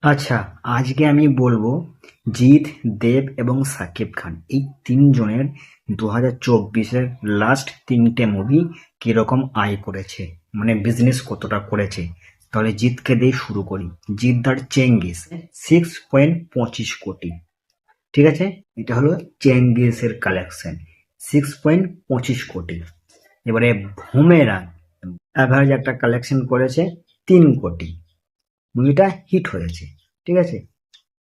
আচ্ছা, আজকে আমি বলবো জিৎ, দেব এবং সাকিব খান এই তিনজনের 2024-এর লাস্ট তিনটে মুভি কিরকম আয় করেছে, মানে বিজনেস কতটা করেছে। তাহলে জিতকে দিয়ে শুরু করি। জিদ্দার চেঙ্গিস 6.25 কোটি। ঠিক আছে, এটা হলো চেঙ্গিসের কালেকশন 6.25 কোটি। এবারে ভুমেরাং অ্যাভারেজ একটা কালেকশন করেছে 3 কোটি। মুভিটা হিট হয়েছে। ঠিক আছে,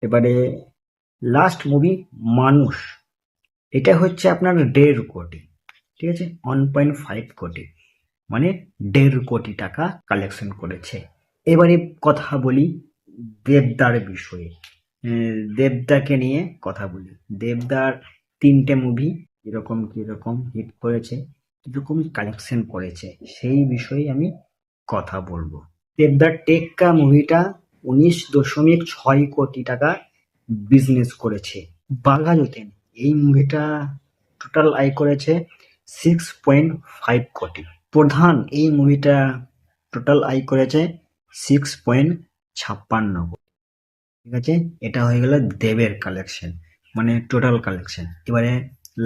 এবারে লাস্ট মুভি মানুষ, এটা হচ্ছে আপনার 1.5 কোটি। ঠিক আছে, 1.5 কোটি, মানে 1.5 কোটি টাকা কালেকশন করেছে। এবারে কথা বলি দেবদার বিষয়ে। দেবদাকে নিয়ে কথা বলি। দেবদার তিনটে মুভি কিরকম কিরকম হিট করেছে, কিরকম কালেকশন করেছে, সেই বিষয়ে আমি কথা বলবো। দেবদার টেক্কা মুভিটা 19.6 কোটি টাকা বিজনেস করেছে। বাঘাযতীন এই মুভিটা টোটাল আয় করেছে 6.5 কোটি। প্রধান এই মুভিটা টোটাল আয় করেছে 6.56 কোটি। ঠিক আছে, এটা হয়ে গেল দেবের কালেকশন, মানে টোটাল কালেকশন। এবারে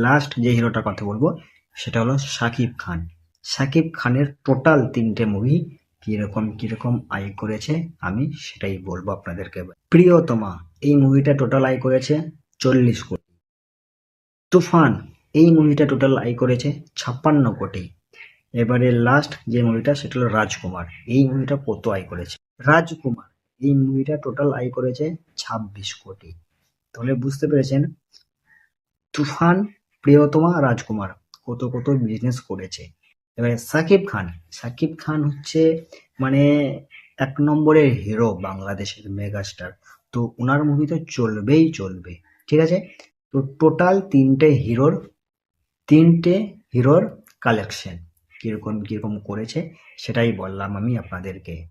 লাস্ট যে হিরোটার কথা বলবো সেটা হলো শাকিব খান। শাকিব খানের টোটাল তিনটে মুভি কিরকম কিরকম আয় করেছে আমি সেটাই বলবো আপনাদেরকে। প্রিয়তমা এই মুভিটা টোটাল আয় করেছে 40 কোটি। তুফান এই মুভিটা টোটাল আয় করেছে 56 কোটি। এবারে লাস্ট যে মুভিটা সেটা হলো রাজকুমার। এই মুভিটা কত আয় করেছে? রাজকুমার এই মুভিটা টোটাল আয় করেছে 26 কোটি। তাহলে বুঝতে পেরেছেন তুফান, প্রিয়তমা, রাজকুমার কত কত বিজনেস করেছে। এবারে সাকিব খান, সাকিব খান হচ্ছে মানে 1 নম্বরের হিরো, বাংলাদেশের মেগাস্টার। তো ওনার মুভি তো চলবেই চলবে। ঠিক আছে, তো টোটাল তিনটে হিরোর কালেকশন কিরকম কিরকম করেছে সেটাই বললাম আমি আপনাদেরকে।